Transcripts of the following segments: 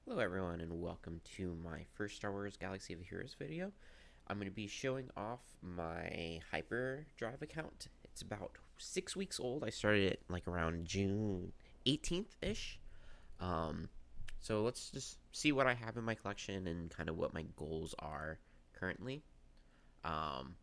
Hello everyone and welcome to my first Star Wars Galaxy of Heroes video. I'm going to be showing off my Hyperdrive account. It's about 6 weeks old. I started it like around June 18th-ish. Um, so let's just see what I have in my collection and kind of what my goals are currently. Um,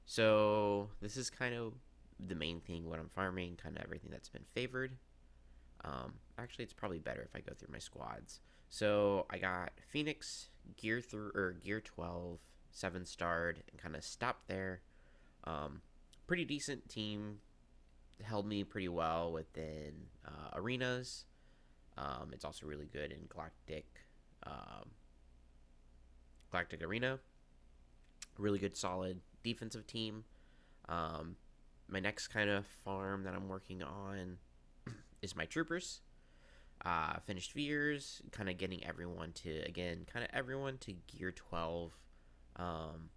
so this is kind of the main thing, what I'm farming, kind of everything that's been favored. Actually, it's probably better if I go through my squads. So I got Phoenix, Gear 12, 7-starred, and kind of stopped there. Pretty decent team, held me pretty well within arenas. It's also really good in um, Galactic Arena. Really good, solid defensive team. Um, my next kind of farm that I'm working on is my troopers. Finished Veers, kind of getting everyone to Gear 12. Um,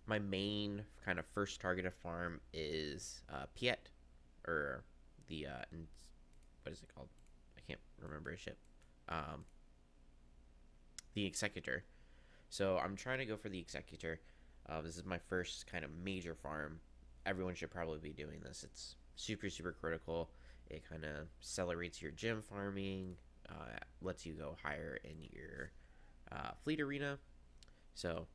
my main kind of first target of farm is Piet, or the what is it called? I can't remember his ship. Um, the Executor. So I'm trying to go for the Executor. This is my first kind of major farm. Everyone should probably be doing this. It's super super critical. It kind of accelerates your gem farming, lets you go higher in your fleet arena. So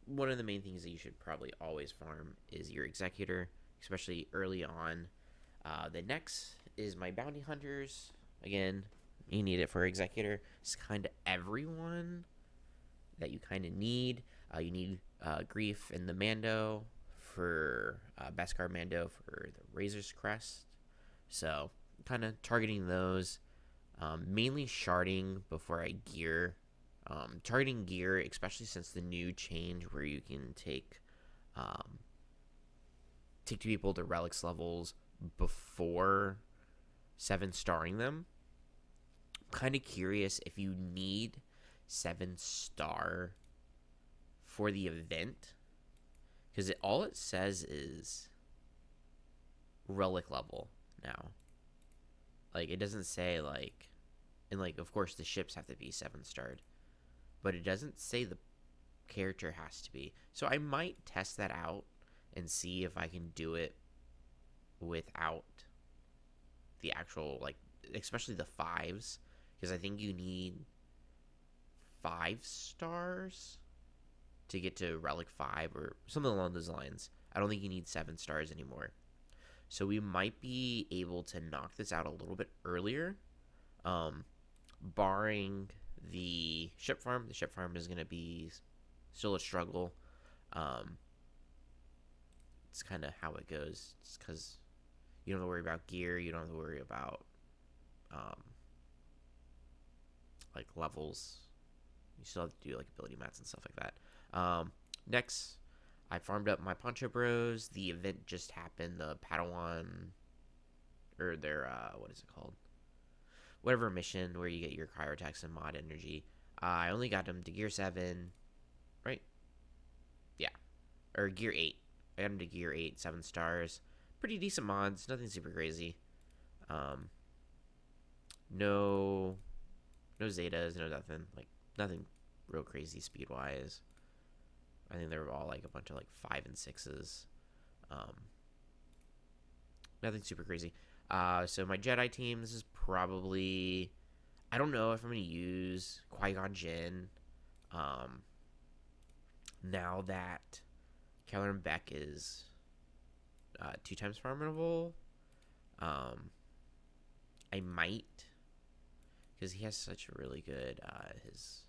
one of the main things that you should probably always farm is your Executor, especially early on. The next is my Bounty Hunters. Again, you need it for Executor. It's kind of everyone that you kind of need. You need Grief and the Mando for Beskar Mando for the Razor's Crest. So kind of targeting those. Mainly sharding before I gear. Targeting gear, especially since the new change where you can um, take two people to relics levels before 7-starring them. I'm kind of curious if you need 7-star for the event, because all it says is relic level now. Like, it doesn't say like, and like, of course the ships have to be 7-starred, but it doesn't say the character has to be. So I might test that out and see if I can do it without the actual, like, especially the fives, because I think you need 5 stars to get to relic 5 or something along those lines. I don't think you need 7 stars anymore. So we might be able to knock this out a little bit earlier, um, barring the ship farm. The ship farm is going to be still a struggle. Um, it's kind of how it goes. It's because you don't have to worry about gear. You don't have to worry about um, like levels. You still have to do like ability mats and stuff like that. Next, I farmed up my Poncho Bros. The event just happened. The Padawan, or their what is it called? Whatever mission where you get your cryotex and mod energy. I only got them to Gear 7, right? Yeah, or Gear 8. I got them to Gear 8, 7 stars. Pretty decent mods, nothing super crazy. Um, no, no Zetas, no nothing. Like, nothing real crazy speed wise. I think they were all like a bunch of like 5 and 6s. Um, Nothing super crazy. So my Jedi team, this is probably, I don't know if I'm gonna use Qui-Gon Jinn. Um, Now that Kelleran Beck is 2 times farmable, um, I might, because he has such a really good his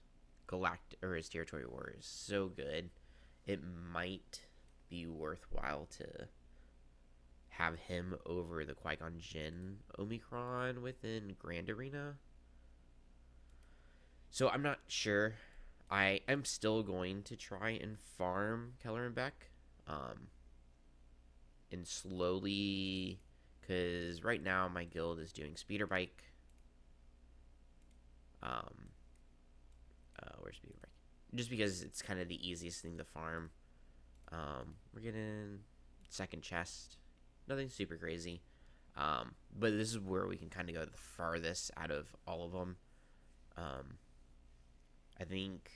galactic, or his territory war is so good. It might be worthwhile to have him over the Qui-Gon Jinn Omicron within Grand Arena. So I'm not sure. I am still going to try and farm Kelleran Beck, um, and slowly, because right now my guild is doing speeder bike. Um, where's speeder bike? Just because it's kind of the easiest thing to farm. We're getting second chest. Nothing super crazy. But this is where we can kind of go the farthest out of all of them. I think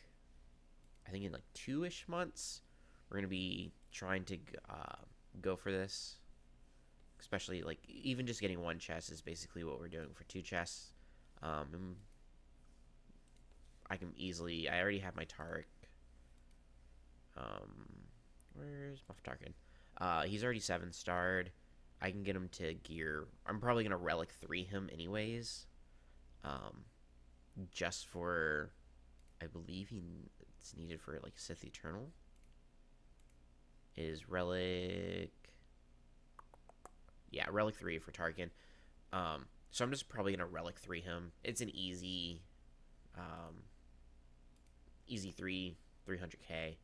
in like 2-ish months we're gonna be trying to go for this. Especially like even just getting one chest is basically what we're doing for 2 chests. And I can easily. I already have my Tark. Where's Moff Tarkin? He's already 7-starred. I can get him to gear. I'm probably gonna relic 3 him anyways. Um, just for, I believe it's needed for like Sith Eternal. Is relic. Yeah, relic 3 for Tarkin. So I'm just probably gonna relic 3 him. It's an um, easy 300k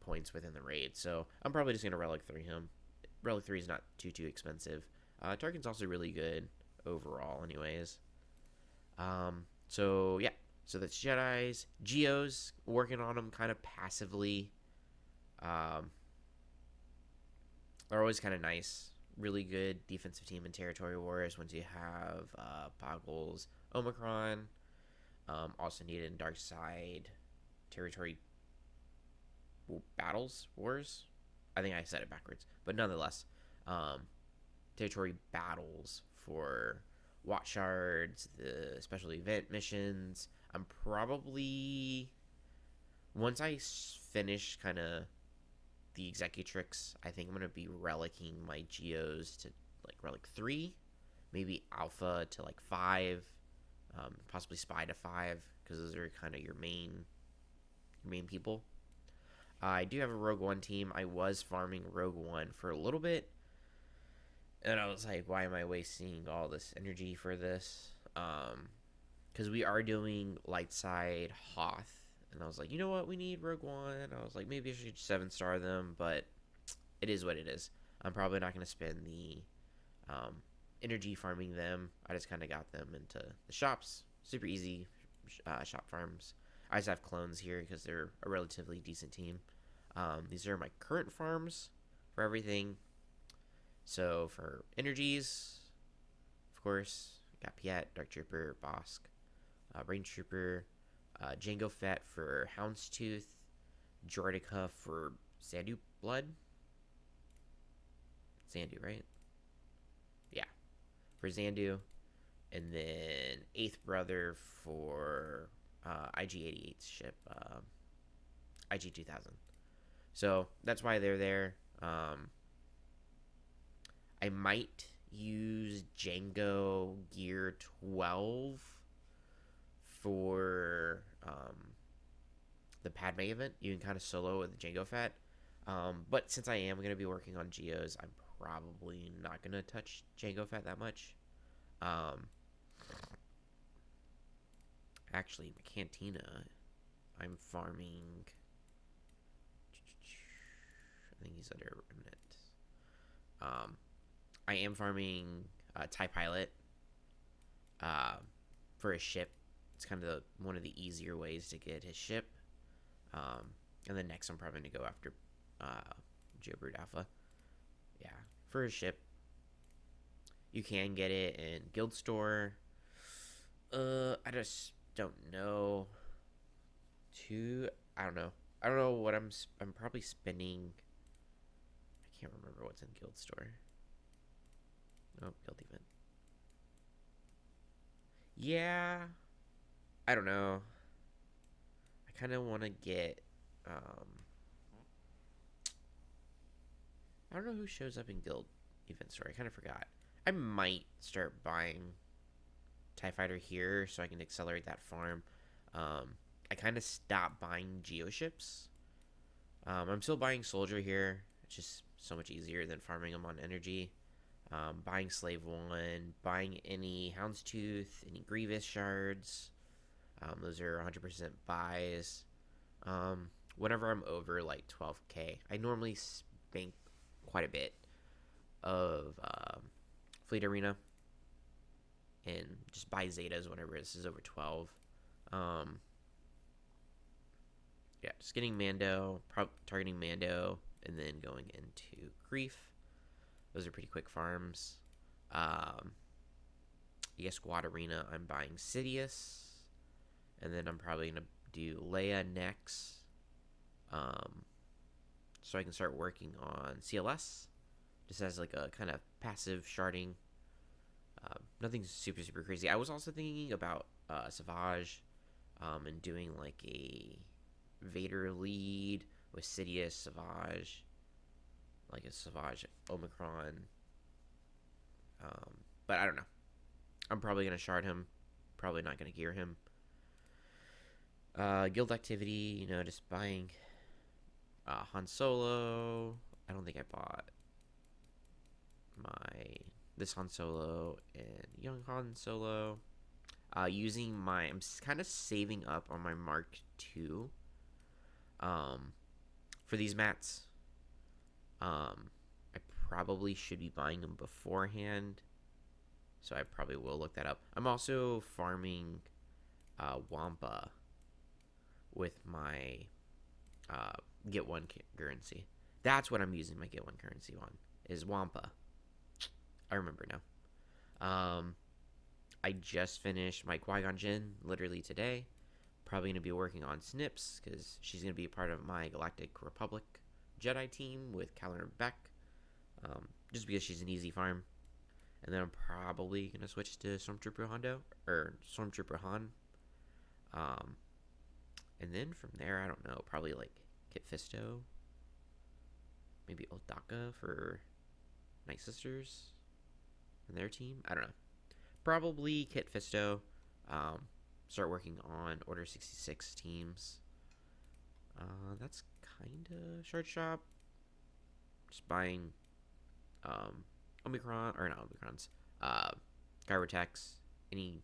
points within the raid. So I'm probably just gonna relic 3 him. Relic 3 is not too expensive. Tarkin's also really good overall, anyways. So yeah, so that's Jedi's. Geos, working on them kind of passively. Um, are always kind of nice. Really good defensive team in Territory Wars once you have Boggles, Omicron. Also needed in Dark Side Territory Battles Wars. I think I said it backwards, but nonetheless, Territory Battles for Watch Shards, the special event missions. I'm probably once I finish kind of the Executrix, I think I'm gonna be relicking my Geos to like relic 3, maybe Alpha to like 5, possibly Spy to 5, because those are kind of your main people. I do have a Rogue One team. I was farming Rogue One for a little bit, and I was like, why am I wasting all this energy for this? Because we are doing light side Hoth, and I was like, you know what, we need Rogue One. I was like, maybe I should 7-star them, but it is what it is. I'm probably not going to spend the energy farming them. I just kind of got them into the shops. Super easy shop farms. I just have clones here because they're a relatively decent team. These are my current farms for everything. So for energies, of course, got Piet, Dark Trooper, Bosk, Range Trooper, Jango Fett for Houndstooth, Jordica for Zandu Blood. Zandu, right? Yeah, for Zandu. And then Eighth Brother for IG-88's ship, IG-2000. So that's why they're there. I might use Jango Gear 12 for the Padme event. You can kind of solo with Jango Fett. But since I am going to be working on Geos, I'm probably not going to touch Jango Fett that much. Actually, my Cantina, I'm farming. I think he's under Remnant. I am farming TIE Pilot for his ship. It's kind of one of the easier ways to get his ship. And then next I'm probably going to go after Geobrood Alpha. Yeah, for his ship. You can get it in Guild Store. I just don't know. I don't know. I don't know what I'm probably spending. I can't remember what's in Guild Store. Oh, Guild Event. Yeah. I don't know. I kind of want to get. I don't know who shows up in Guild Event Store. I kind of forgot. I might start buying TIE Fighter here so I can accelerate that farm. I kind of stopped buying Geoships. I'm still buying Soldier here. It's just so much easier than farming them on energy. Buying Slave 1, buying any Houndstooth, any Grievous shards. Those are 100% buys. Whenever I'm over like 12k, I normally spend quite a bit of Fleet Arena and just buy Zetas whenever this is over 12. Yeah, just getting Mando, targeting Mando, and then going into Grief. Those are pretty quick farms. Squad Arena, I'm buying Sidious, and then I'm probably gonna do Leia next, um, so I can start working on CLS, just as like a kind of passive sharding. Nothing super crazy. I was also thinking about Savage, and doing like a Vader lead with Sidious Savage, like a Savage Omicron. But I don't know. I'm probably gonna shard him. Probably not gonna gear him. Guild activity, just buying Han Solo. I don't think I bought my this Han Solo and young Han Solo. Using I'm kind of saving up on my Mark II for these mats. I probably should be buying them beforehand, so I probably will look that up. I'm also farming Wampa with my Get One currency. That's what I'm using my Get One currency on, is Wampa. I remember now. I just finished my Qui-Gon Jinn literally today. Probably going to be working on Snips because she's going to be part of my Galactic Republic Jedi team with Callum Beck. Just because she's an easy farm. And then I'm probably going to switch to Stormtrooper Hondo, or Stormtrooper Han. And then from there, I don't know, probably like Kit Fisto. Maybe Odaka for Night Sisters and their team. I don't know. Probably Kit Fisto. Start working on Order 66 teams. That's kind of short shop. Just buying Omicron, or not Omicrons, Gyrotex, any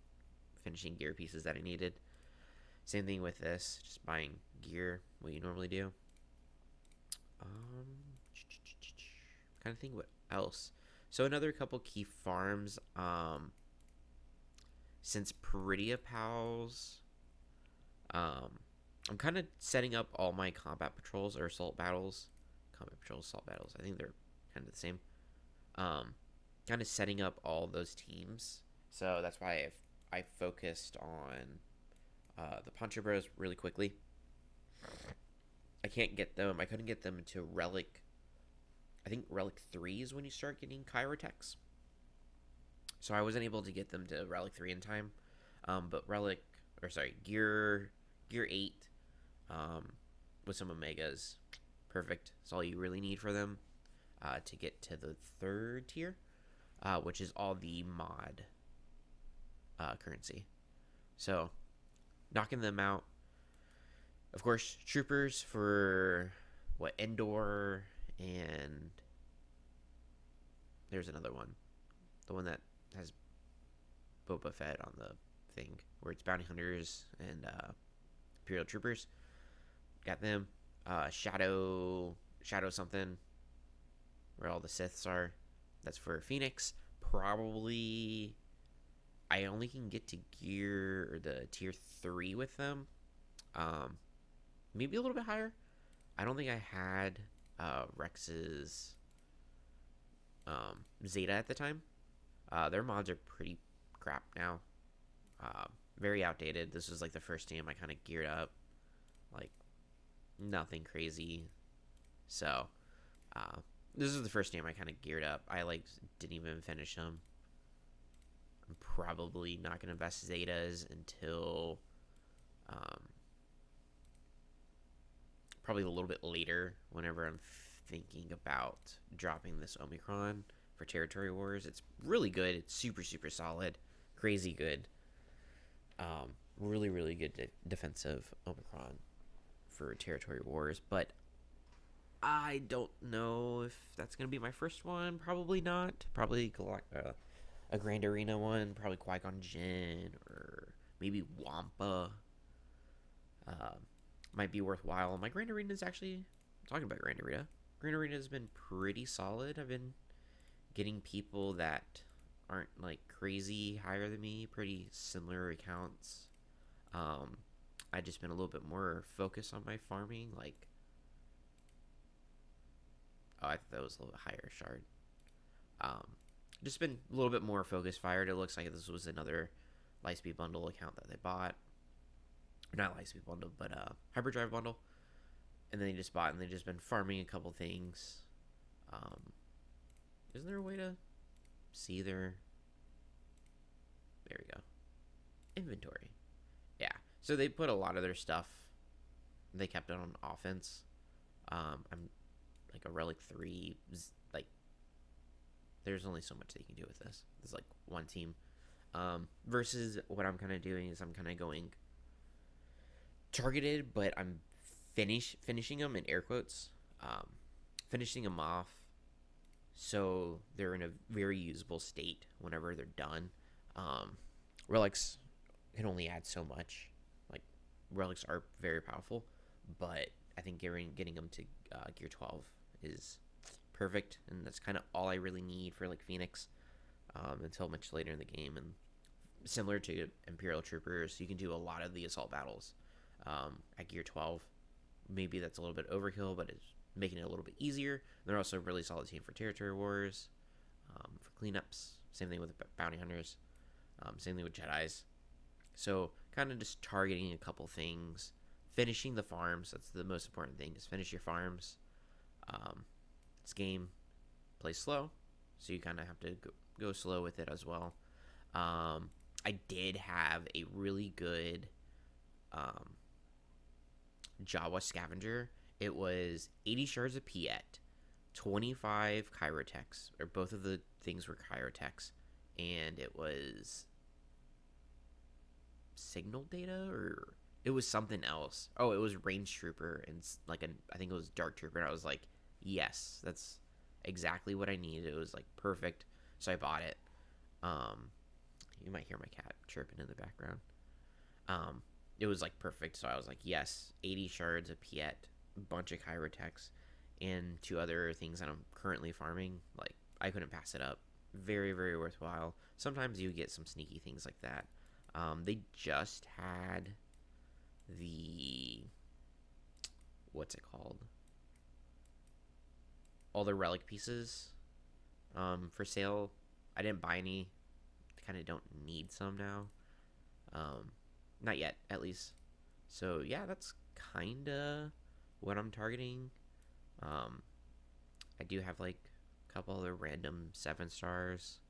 finishing gear pieces that I needed. Same thing with this, just buying gear, what you normally do. Kind of think what else. So another couple key farms. Since Peridia Pals, I'm kind of setting up all my combat patrols or assault battles. Combat patrols, assault battles. I think they're kind of the same. Kind of setting up all those teams. So that's why I focused on the Poncho Bros really quickly. I can't get them. I couldn't get them to Relic. I think Relic 3 is when you start getting Kyrotex. So I wasn't able to get them to Relic 3 in time. But Gear 8 with some Omegas. Perfect. That's all you really need for them to get to the 3rd tier, which is all the mod currency. So, knocking them out. Of course, Troopers for, Endor, and there's another one. The one that has Boba Fett on the thing, where it's Bounty Hunters and Imperial Troopers. Got them. Shadow something, where all the Siths are. That's for Phoenix. Probably I only can get to gear or the tier 3 with them. Maybe a little bit higher. I don't think I had Rex's Zeta at the time. Their mods are pretty crap now. Very outdated. This was like the first game I kind of geared up. Like, nothing crazy. So, this is the first game I kind of geared up. I didn't even finish them. I'm probably not going to invest Zetas until probably a little bit later, whenever I'm thinking about dropping this Omicron for Territory Wars. It's really good. It's super solid, crazy good. Really good defensive Omicron for Territory Wars, but I don't know if that's gonna be my first one. Probably not. Probably a Grand Arena one. Probably Qui-Gon Jinn or maybe Wampa. Might be worthwhile. My Grand Arena is actually, talking about Grand Arena. Grand Arena has been pretty solid. I've been getting people that aren't like crazy higher than me, pretty similar accounts. I just been a little bit more focused on my farming. I thought that was a little bit higher shard. Just been a little bit more focused fired. It looks like this was another Lightspeed bundle account that they bought. not Lightspeed bundle, but Hyperdrive bundle, and then they just bought and they've just been farming a couple things. Um, isn't there a way to see their? There we go. Inventory. Yeah. So they put a lot of their stuff. They kept it on offense. I'm like a Relic 3. Like, there's only so much they can do with this. There's like one team. Versus what I'm kind of doing is I'm kind of going targeted, but I'm finishing them in air quotes. Finishing them off so they're in a very usable state whenever they're done. Relics can only add so much. Like, relics are very powerful, but I think getting them to gear 12 is perfect, and that's kind of all I really need for like Phoenix until much later in the game. And similar to Imperial Troopers, you can do a lot of the assault battles at gear 12. Maybe that's a little bit overkill, but it's making it a little bit easier. They're also a really solid team for territory wars, for cleanups. Same thing with bounty hunters. Same thing with Jedis. So kind of just targeting a couple things, finishing the farms. That's the most important thing. Is finish your farms. This game plays slow, so you kind of have to go slow with it as well. I did have a really good Jawa scavenger. It was 80 shards of Piet, 25 Kyrotex, or both of the things were Kyrotex, and it was signal data, or it was something else. Oh, it was range trooper and like I think it was dark trooper. And I was like, yes, that's exactly what I needed. It was like perfect, so I bought it. You might hear my cat chirping in the background. It was like perfect, so I was like, yes, 80 shards of Piet, a bunch of Kyrotex, and two other things that I'm currently farming. Like, I couldn't pass it up. Very, very worthwhile. Sometimes you get some sneaky things like that. They just had the, what's it called? All the relic pieces for sale. I didn't buy any. Kind of don't need some now. Not yet, at least. So yeah, that's kind of what I'm targeting. I do have like a couple other random 7 stars.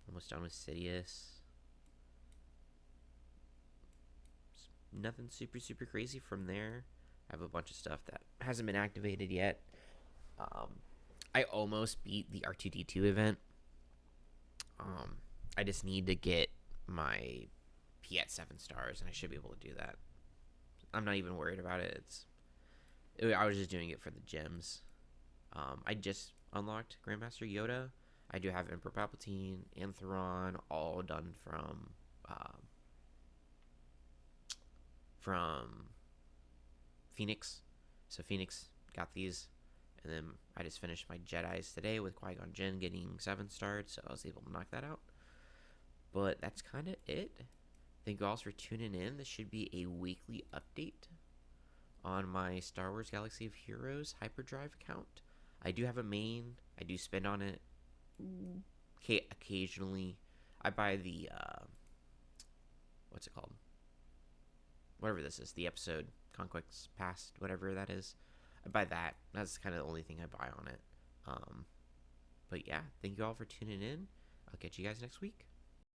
Almost done with Sidious. Nothing super, super crazy from there. I have a bunch of stuff that hasn't been activated yet. I almost beat the R2D2 event. I just need to get my P at 7 stars, and I should be able to do that. I'm not even worried about it. I was just doing it for the gems. I just unlocked Grandmaster Yoda. I do have Emperor Palpatine and Thrawn all done from Phoenix. So Phoenix got these, and then I just finished my Jedi's today with Qui-Gon Jinn getting 7 stars, so I was able to knock that out. But that's kind of it. Thank you all for tuning in. This should be a weekly update on my Star Wars Galaxy of Heroes Hyperdrive account. I do have a main. I do spend on it occasionally. I buy the what's it called? Whatever this is, the episode Conquest Past, whatever that is. I buy that. That's kind of the only thing I buy on it. But yeah, thank you all for tuning in. I'll catch you guys next week.